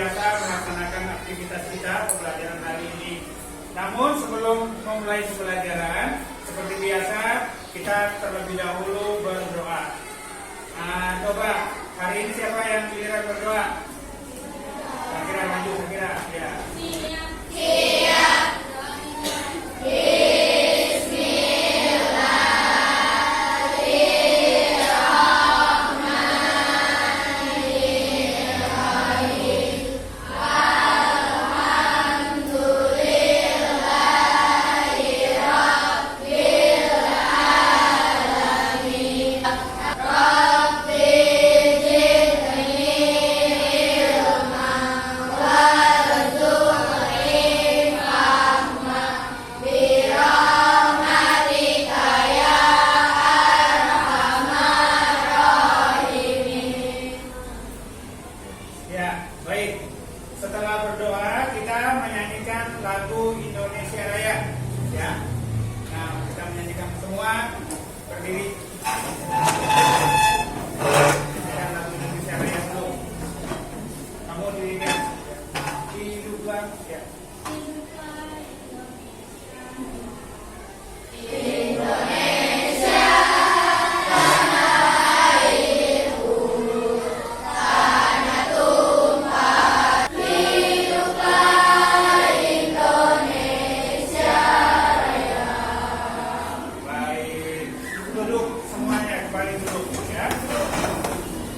biasa melaksanakan aktivitas kita pembelajaran hari ini. Namun sebelum memulai pembelajaran, seperti biasa kita terlebih dahulu berdoa. Nah, coba hari ini siapa yang giliran berdoa? Kira maju, kira ya. Ya, baik. Setelah berdoa, kita menyanyikan lagu Indonesia Raya. Ya. Nah, kita menyanyikan semua berdiri. Menyanyikan lagu Indonesia Raya dulu. Kamu dirikan. Hiduplah. Ya. Duduk semuanya, kembali duduk ya.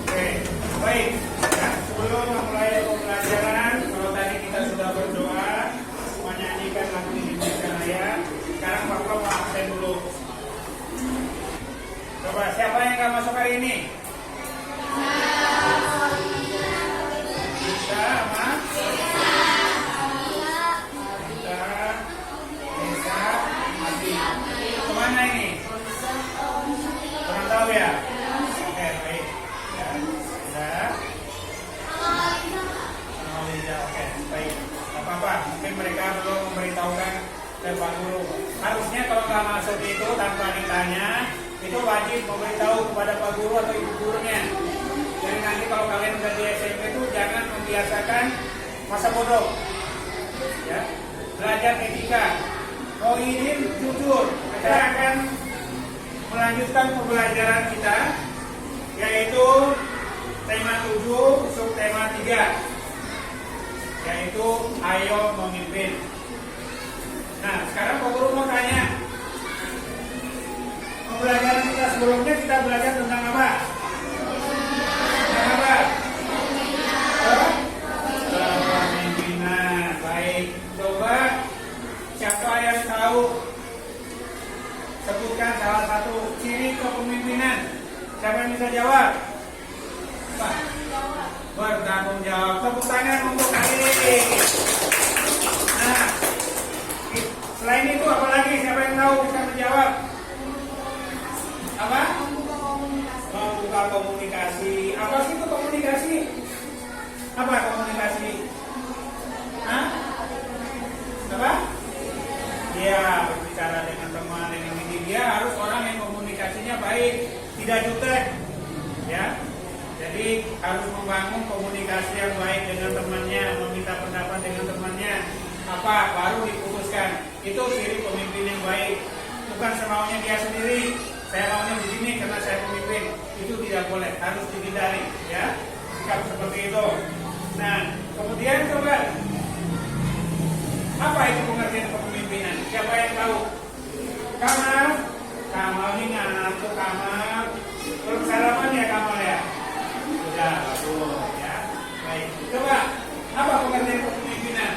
Oke, baik. Ya, sebelum memulai pembelajaran, kalau tadi kita sudah berdoa, menyanyikan lagu Indonesia Raya, sekarang Bapak mau absen dulu. Coba siapa yang nggak masuk hari ini? Kita sama Nisa, Adi. Kemana ini? Kurang tahu ya? Oke, baik. Ya, sudah. Oke, baik. Gak apa-apa, mungkin mereka belum memberitahukan ke Pak Guru. Harusnya kalau nggak masuk itu tanpa ditanya, itu wajib memberitahu kepada Pak Guru atau Ibu Gurunya. Jadi nanti kalau kalian udah di SMP itu jangan membiasakan masa bodoh. Ya, belajar etika. Oh ini jujur. Kita akan melanjutkan pembelajaran kita, yaitu tema 7, subtema 3, yaitu ayo memimpin. Nah, sekarang Pak Guru mau tanya, pembelajaran kita sebelumnya kita belajar tentang apa? Tentang apa? Kepemimpinan. Baik, coba siapa yang tahu? Sebutkan salah satu ciri kepemimpinan. Siapa yang bisa jawab? Pak. Bertanggung jawab. Tepuk tangan untuk Adi. Nah, selain itu apa lagi? Siapa yang tahu bisa menjawab? Apa? Membuka komunikasi. Apa sih itu komunikasi? Apa komunikasi? Hah? Apa? Dia berbicara dengan teman, dengan ini. Dia harus orang yang komunikasinya baik, tidak jutek, ya. Jadi harus membangun komunikasi yang baik dengan temannya, meminta pendapat dengan temannya. Apa baru diputuskan. Itu ciri pemimpin yang baik. Bukan semaunya dia sendiri. Saya maunya begini karena saya pemimpin. Itu tidak boleh, harus dihindari, ya. Sikap seperti itu. Nah, kemudian coba, apa itu pengertian kepemimpinan? Siapa yang tahu? Kamal ini ngantuk Kamal. Belum sarapan ya Kamal ya? Sudah, bagus ya. Baik, coba apa pengertian kepemimpinan?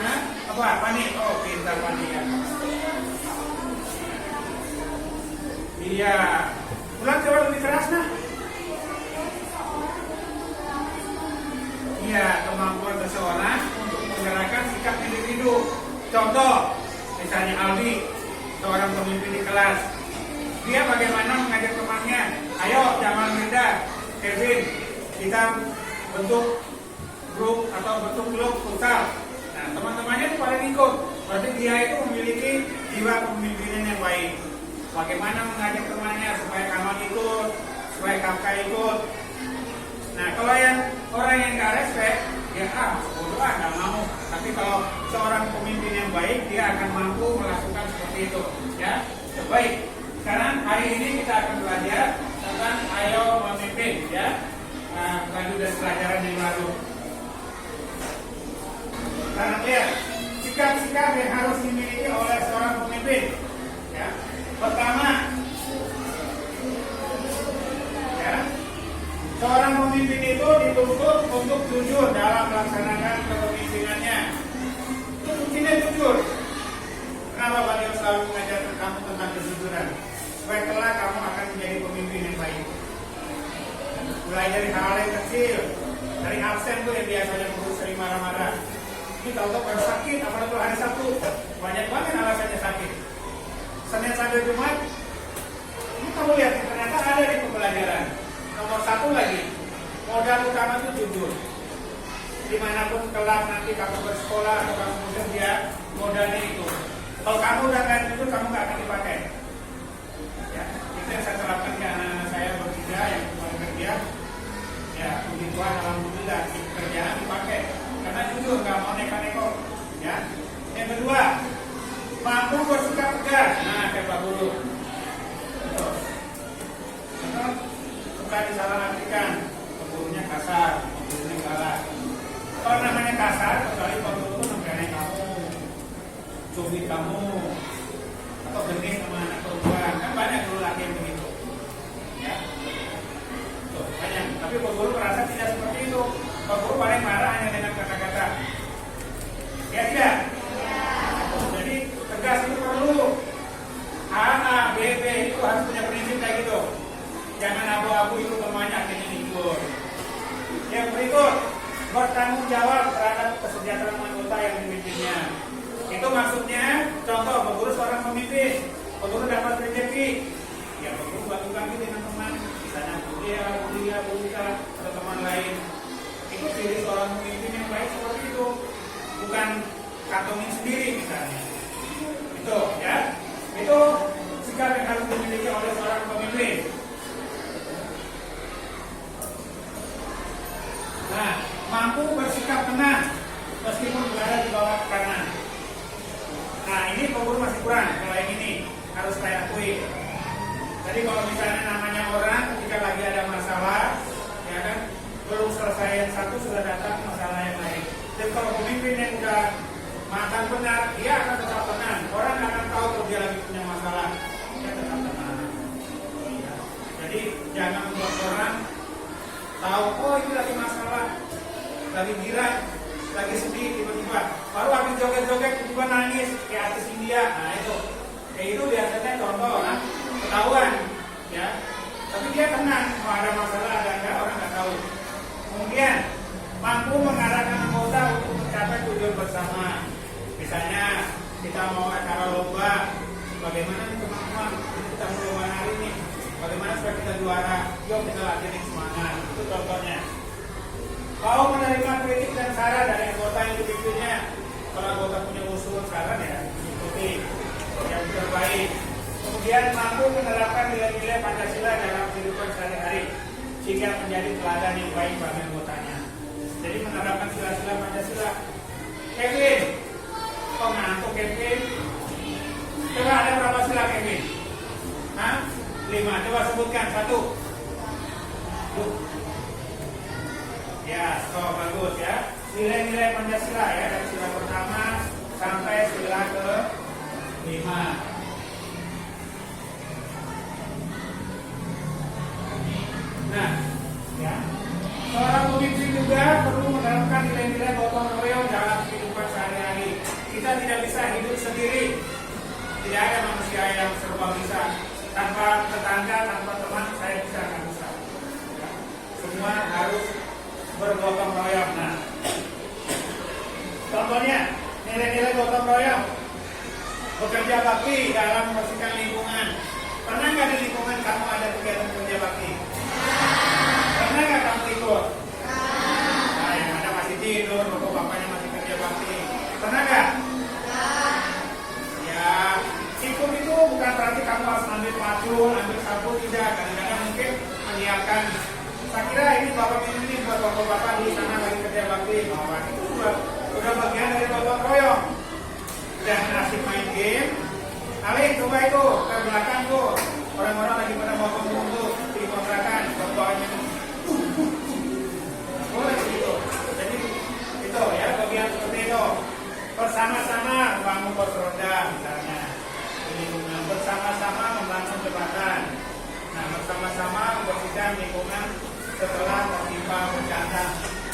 Hah? Apa? Pani? Oh, pintar Pani ya. Iya. Ulang coba lebih keras nah. Iya, kemampuan seseorang untuk menggerakkan sikap individu. Contoh, misalnya Aldi, seorang pemimpin di kelas. Dia bagaimana mengajak temannya? Ayo, Jamal Mirda, Kevin, kita bentuk grup atau bentuk klub futsal. Nah, teman-temannya itu pada ikut. Berarti dia itu memiliki jiwa kepemimpinan yang baik. Bagaimana mengajak temannya supaya Kamal ikut, supaya Kafka ikut. Nah, kalau yang orang yang gak respect, hari ini kita akan belajar tentang ayo memimpin, ya. Nah, lanjut dari pelajaran yang lalu. Karena lihat sikap-sikap yang harus dimiliki oleh seorang pemimpin, ya. Pertama, ya, seorang pemimpin itu dituntut untuk jujur dalam melaksanakan kepemimpinannya. Itu kuncinya jujur. Kenapa beliau selalu mengajarkan kamu tentang kejujuran? Supaya kelak kamu akan menjadi pemimpin yang baik. Mulai dari hal yang kecil, dari absen tuh yang biasanya guru sering marah-marah. Ini tahu-tahu pada sakit, apalagi kalau hari Sabtu, banyak banget alasannya sakit. Senin sampai Jumat, ini kamu lihat ternyata ada di pembelajaran. Nomor satu lagi, modal utama itu jujur. Dimanapun kelak nanti kamu bersekolah atau kamu bekerja, modalnya itu. Kalau kamu udah nggak jujur, kamu nggak akan dipakai. Ya, itu yang saya terapkan ke anak-anak saya bertiga yang kemarin kerja. Ya, puji Tuhan, alhamdulillah di pekerjaan dipakai. Karena jujur, nggak mau neko-neko. Ya. Yang kedua, mampu bersikap tegas. Nah, kayak Pak Guru. Suka disalahartikan, gurunya kasar, gurunya galak. Kalau namanya kasar, kecuali Pak Guru itu namanya kamu, cubit kamu, atau gending sama anak perempuan. Kan banyak guru laki yang begitu. Ya. Tuh, banyak. Tapi Pak Guru merasa tidak seperti itu. Pak Guru paling marah hanya dengan kata-kata. Ya tidak? Jadi tegas itu perlu. A, B, B itu harus punya prinsip kayak gitu. Jangan abu-abu itu semuanya akhirnya libur. Yang berikut, bertanggung jawab terhadap kesejahteraan anggota yang dipimpinnya. Itu maksudnya, contoh, Pak Guru seorang pemimpin, Pak Guru dapat rezeki, ya Pak Guru bagi-bagi dengan teman, misalnya kuliah, atau teman lain. Itu ciri seorang pemimpin yang baik seperti itu, bukan kantongin sendiri misalnya. Itu, ya, itu sikap yang harus dimiliki oleh seorang pemimpin. Nah, mampu bersikap tenang meskipun berada di bawah tekanan. Nah, ini Pak Guru masih kurang. Kalau yang ini harus saya akui. Jadi kalau misalnya namanya orang ketika lagi ada masalah, ya kan, belum selesai yang satu sudah datang masalah yang lain. Dan kalau pemimpin yang udah matang benar, dia akan tetap tenang. Orang akan tahu kalau dia lagi punya masalah, dia tetap tenang. Ya. Jadi jangan membuat orang tahu, oh ini lagi masalah, lagi girang, lagi sedih, tiba-tiba baru habis joget-joget, tiba-tiba nangis kayak artis India. Nah itu biasanya contoh orang ketahuan, ya. Tapi dia tenang, mau ada masalah ada enggak orang nggak tahu. Kemudian mampu mengarahkan anggota untuk mencapai tujuan bersama. Misalnya kita mau acara lomba, bagaimana nih teman-teman kita mau lomba hari ini, bagaimana supaya kita juara, yuk kita latihan semangat. Itu contohnya. Mau menerima kritik dan saran dari anggota yang dipimpinnya. Kalau anggota punya usul saran ya ikuti yang terbaik. Kemudian mampu menerapkan nilai-nilai Pancasila dalam kehidupan sehari-hari sehingga menjadi teladan yang baik bagi anggotanya. Jadi menerapkan sila-sila Pancasila. Kevin, kok ngantuk Kevin? Coba ada berapa sila Kevin? Hah? 5. Coba sebutkan 1. Ya, so bagus ya. Nilai-nilai Pancasila ya dari sila pertama sampai sila ke-5. Nah, ya. Seorang pemimpin juga perlu menerapkan nilai-nilai gotong royong dalam kehidupan sehari-hari. Kita tidak bisa hidup sendiri. Tidak ada manusia yang serba bisa. Tanpa tetangga, tanpa teman, saya bisa nggak bisa. Ya. Semua harus bergotong royong. Nah, contohnya nilai-nilai gotong royong. Bekerja bakti dalam membersihkan lingkungan. Pernah nggak di lingkungan kamu ada kegiatan kerja bakti? Pernah nggak kamu ikut? Nah, yang ada masih tidur, bapak-bapaknya masih kerja bakti. Pernah nggak? Ya, ikut itu bukan berarti kamu harus ambil pacul, ambil sapu, tidak. Kadang-kadang mungkin menyiapkan. Saya kira ini bapak ini buat bapak-bapak di sana lagi kerja bakti. Bapak itu udah bagian dari gotong royong. Udah asik main game. Alin, coba itu ke belakang tuh. Orang-orang lagi pada mau kumpul di kontrakan, bawaannya boleh begitu. Jadi itu ya bagian seperti itu. Bersama-sama membangun kursi roda misalnya, bersama-sama membangun jembatan. Nah, bersama-sama membersihkan lingkungan setelah tertimpa bencana.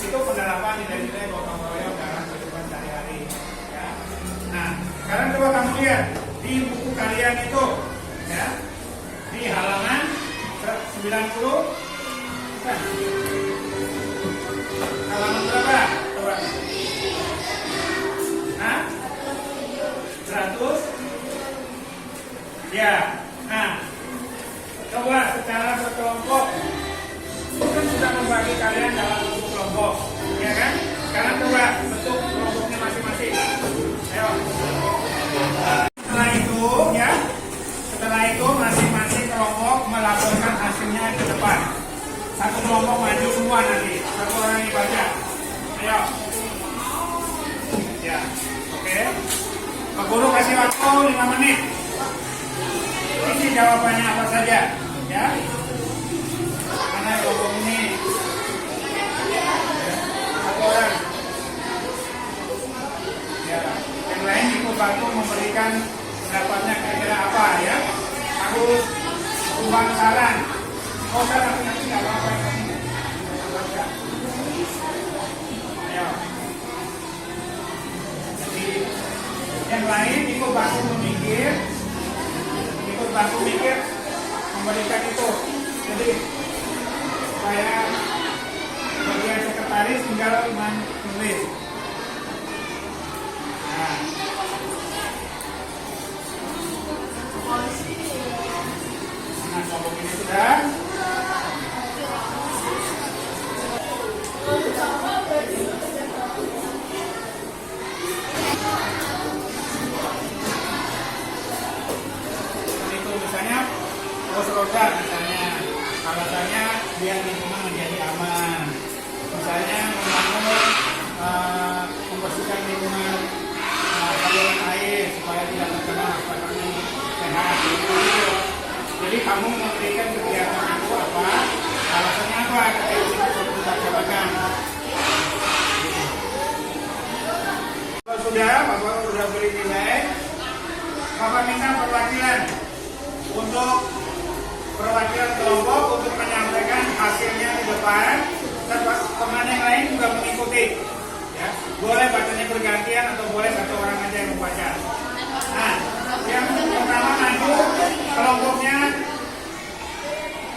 Itu penerapan nilai-nilai gotong royong dalam kehidupan sehari-hari. Ya. Nah, sekarang coba kamu lihat di buku kalian itu, ya, di halaman 90, kan? Halaman berapa? Coba. Nah, 100. Ya. Nah, coba secara berkelompok. Kan sudah membagi kalian dalam bentuk kelompok, ya kan? Sekarang coba bentuk kelompoknya masing-masing. Ayo. Setelah itu masing-masing kelompok melaporkan hasilnya ke depan. Satu kelompok maju semua nanti. Satu orang yang baca. Ayo. Ya, oke. Pak Guru kasih waktu 5 menit. Isi jawabannya apa saja, ya? Mana kelompok ini? Satu orang. Ya, yang lain ikut bantu memberikan pendapatnya kira-kira apa, ya? Aku sumbang saran. Oh, tapi nanti nggak apa-apa. Ayo. Jadi yang lain ikut bantu memikir, memberikan itu. Jadi saya bagian sekretaris tinggal menulis. Nah, kelompok ini sudah. Itu misalnya kursi roda misalnya, alasannya biar lingkungan menjadi aman. Misalnya membangun membersihkan lingkungan saluran air supaya tidak terkena petani sehat. Jadi kamu memberikan kegiatan itu apa? Alasannya apa? Ketika itu kita jabarkan. Kalau sudah, Bapak sudah beri nilai. Bapak minta perwakilan kelompok untuk menyampaikan hasilnya di depan. Dan teman yang lain juga mengikuti. Ya, boleh bacanya bergantian atau boleh satu orang aja yang membaca. Nah, yang pertama maju kelompoknya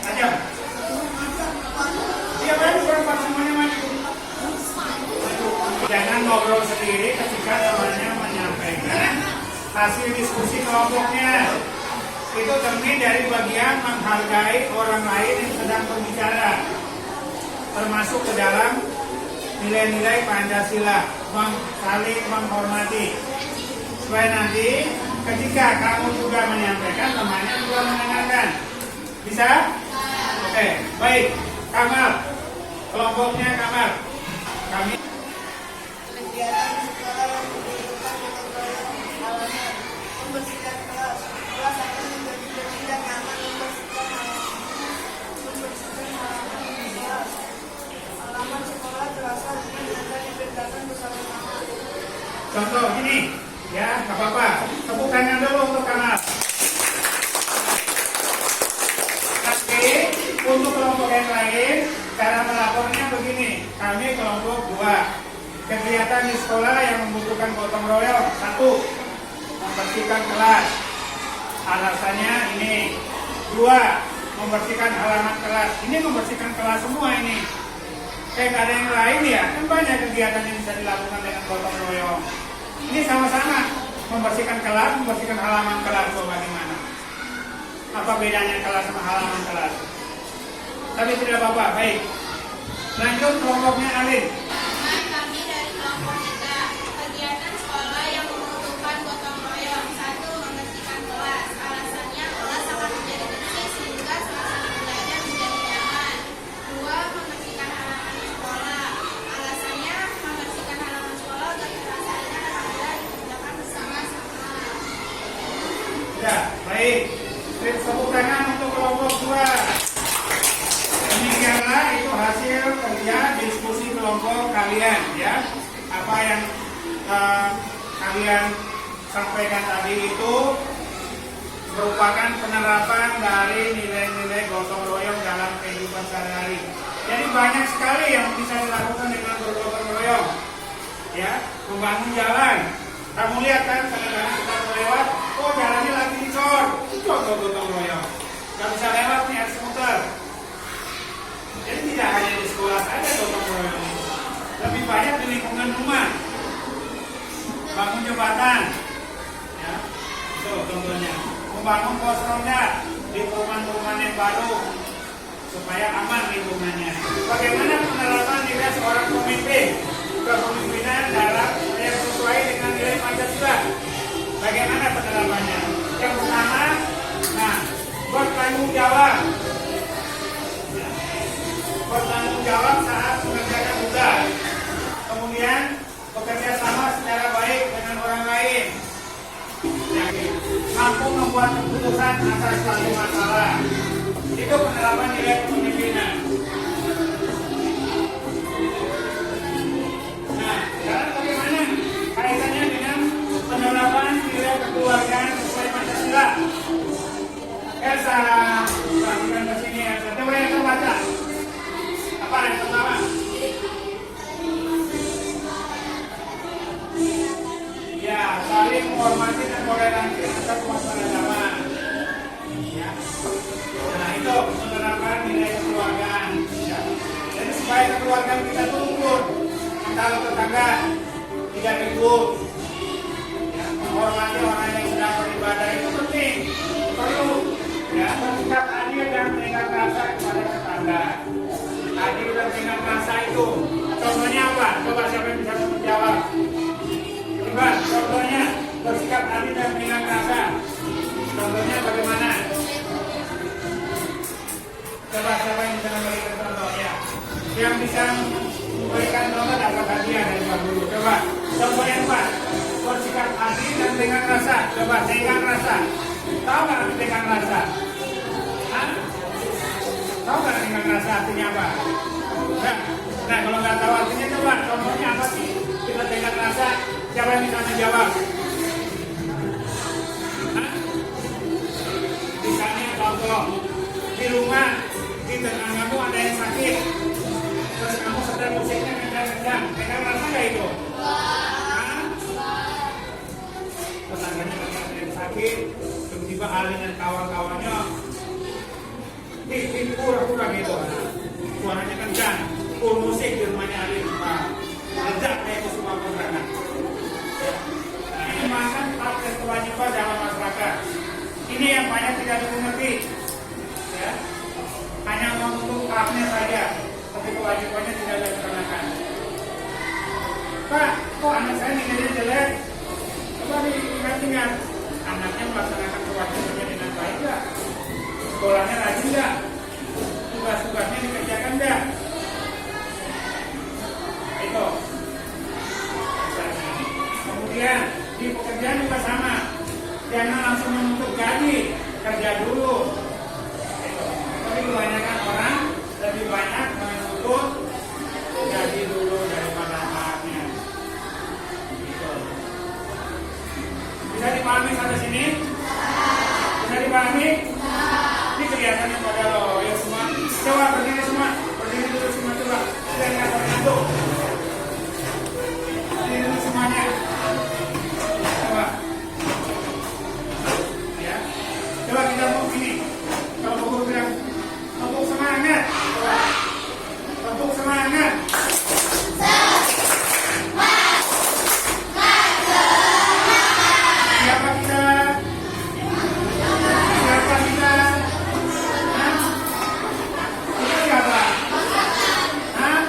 aja. Iya kan, kelompok semuanya maju. Jangan ngobrol sendiri ketika temannya menyampaikan hasil diskusi kelompoknya. Itu cermin dari bagian menghargai orang lain yang sedang berbicara, termasuk ke dalam nilai-nilai Pancasila, saling menghormati. Supaya nanti ketika kamu juga menyampaikan, temannya juga mendengarkan. Bisa? Oke, baik. Kamal, kelompoknya Kamal. Kami kegiatan sekolah yang dilakukan gotong royong halaman membersihkan kelas akan menjadi bersih dan nyaman, membersihkan halaman kelas. Halaman sekolah terasa ringan dan dikerjakan bersama-sama. contoh gini, ya, nggak apa-apa. Tepuk tangan dulu untuk Kamal. Oke, untuk kelompok yang lain, cara melapornya begini. Kami kelompok 2. Kegiatan di sekolah yang membutuhkan gotong royong. 1. Membersihkan kelas. Alasannya ini. 2. Membersihkan halaman kelas. Ini membersihkan kelas semua ini. Kayak nggak ada yang lain ya. Kan banyak kegiatan yang bisa dilakukan dengan gotong royong. Ini sama-sama membersihkan kelas, membersihkan halaman kelas. Coba gimana? Apa bedanya kelas sama halaman kelas? Tapi tidak apa-apa. Baik. Lanjut kelompoknya Alin. Kami dari kelompok 3, kegiatan sekolah yang membutuhkan gotong royong. 1. Membersihkan kelas. Alasannya kelas akan menjadi bersih sehingga suasana belajar menjadi nyaman. 2. Membersihkan halaman sekolah. Alasannya membersihkan halaman sekolah agar terasa ringan apabila dikerjakan bersama-sama. Ya, baik. Tepuk tangan untuk apa yang kalian sampaikan tadi itu merupakan penerapan dari nilai-nilai gotong royong dalam kehidupan sehari-hari. Jadi banyak sekali yang bisa dilakukan dengan bergotong royong. Ya, membangun jalan. Kamu lihat kan, kadang-kadang kita lewat, oh jalannya lagi dicor, itu gotong royong. Gak bisa lewat nih, harus muter. Jadi tidak hanya di sekolah saja gotong royong. Lebih banyak di lingkungan rumah. Bangun jembatan. Ya, itu contohnya. Membangun pos ronda di perumahan-perumahan yang baru supaya aman lingkungannya. Bagaimana penerapan nilai seorang pemimpin kepemimpinan dalam yang sesuai dengan nilai Pancasila? Bagaimana penerapannya? Yang pertama, bertanggung jawab. Bertanggung jawab saat mengerjakan tugas. Kemudian bekerja sama secara baik dengan orang lain. Mampu membuat keputusan atas suatu masalah. Itu penerapan nilai kepemimpinan. Nah, sekarang bagaimana kaitannya dengan penerapan nilai kekeluargaan sesuai Pancasila? Elsa, perhatikan ke sini Elsa. Coba yang terbaca. Apa yang pertama? Ya, saling menghormati dan toleransi antar umat beragama. Ya. Nah, itu penerapan nilai kekeluargaan. Ya. Jadi supaya kekeluargaan kita tumbuh, antara tetangga tidak ribut. Ya, menghormati orang yang sedang beribadah itu penting, perlu. Ya, bersikap adil dan berikan rasa kepada tetangga. Adil dan berikan rasa itu. Contohnya apa? Coba siapa yang bisa menjawab? Contohnya bersikap adil dan berikan rasa. Contohnya bagaimana? Coba siapa yang bisa memberikan contohnya? Yang bisa memberikan contoh dapat hadiah dari Pak Guru. Coba contoh yang Pak. Bersikap adil dan berikan rasa. Coba berikan rasa. Tahu nggak arti berikan rasa? Hah? Tahu nggak berikan rasa artinya apa? Nah, kalau nggak tahu artinya coba contohnya apa sih? Kita berikan rasa. Siapa yang bisa menjawab? Hah? Misalnya contoh, di rumah, di tetanggamu ada yang sakit, terus kamu setel musiknya kencang-kencang, mereka merasa nggak itu? Hah? Tetangganya ada yang sakit, tiba-tiba Ali dan kawan-kawannya pura-pura gitu, suaranya kencang, musik di rumahnya Ali, ledak kayak itu semua kontrakan. Ini makan akses kewajiban dalam masyarakat. Ini yang banyak tidak dimengerti. Ya, hanya untuk haknya saja, tapi kewajibannya tidak dilaksanakan. Pak, kok anak saya nilainya jelek? Coba diingat-ingat, anaknya melaksanakan kewajibannya dengan baik nggak? Sekolahnya rajin nggak? Tugas-tugasnya dikerjakan nggak? Itu. Kemudian di pekerjaan juga sama, jangan langsung menuntut gaji, kerja dulu. Tapi kebanyakan orang lebih banyak menuntut gaji dulu daripada haknya. Gitu. Bisa dipahami sampai sini? Bisa dipahami? Ini kelihatannya pada lo ya semua. Coba berdiri semua, berdiri dulu semua coba. Kita lihat satu. Berdiri dulu semuanya. Coba kita mau gini. Kalau guru bilang tepuk semangat. Coba. Tepuk semangat. Siapa kita? Siapa kita? Hah? Kita siapa? Hah?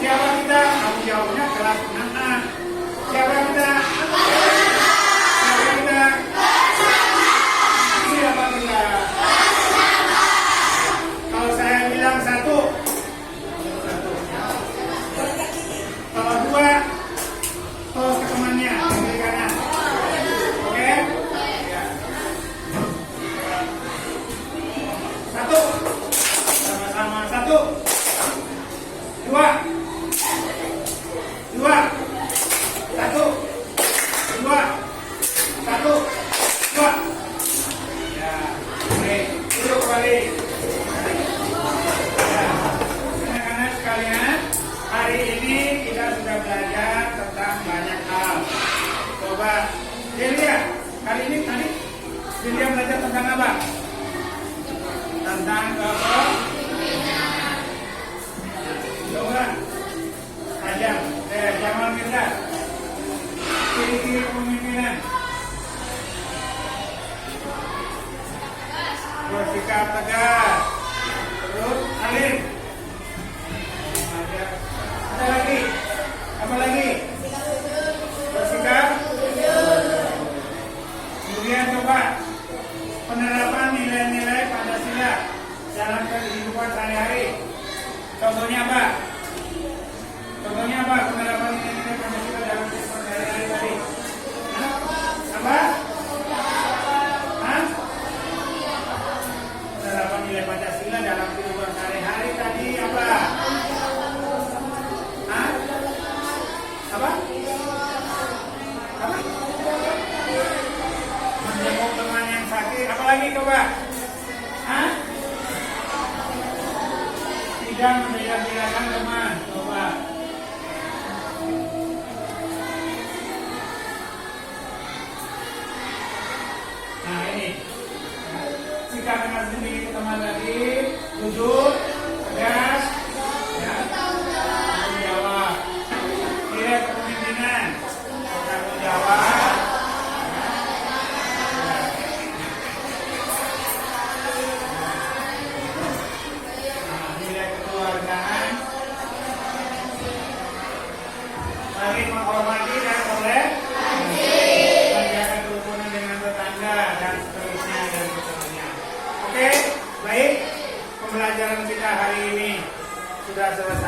Siapa kita? Kamu jawabnya kelas 6A. Siapa kita? Siapa kita? Siapa kita? Kalau saya bilang satu, kalau dua, terus ke temannya kiri kanan. Oke? Satu, sama-sama satu, dua, dua. kita sudah belajar tentang banyak hal. Coba Delia, kali ini tadi Delia belajar tentang apa? Tentang kepemimpinan. Coba Ajam, Jamal Mirdad. Ciri-ciri kepemimpinan. Bersikap tegas. Terus alim. Ada lagi? Apa lagi? Bersikap. Kemudian coba penerapan nilai-nilai Pancasila dalam kehidupan sehari-hari. Contohnya apa? Contohnya apa penerapan nilai-nilai Pancasila dalam kehidupan sehari-hari tadi? Hah? Apa? Hah? Penerapan nilai Pancasila dalam kehidupan sehari-hari tadi apa? Hah? Apa? Apa? Menjenguk teman yang sakit. Apa lagi coba? Hah? Tidak mendiam-diamkan teman. Coba. Nah ini. Sikap dengan sendiri teman tadi. Jujur, tegas, ya, tanggung jawab. Nilai kepemimpinan, tanggung jawab. Nah, nilai kekeluargaan, saling menghormati dan toleransi, menjaga kerukunan dengan tetangga dan seterusnya dan seterusnya. Oke, baik. Pembelajaran kita hari ini sudah selesai.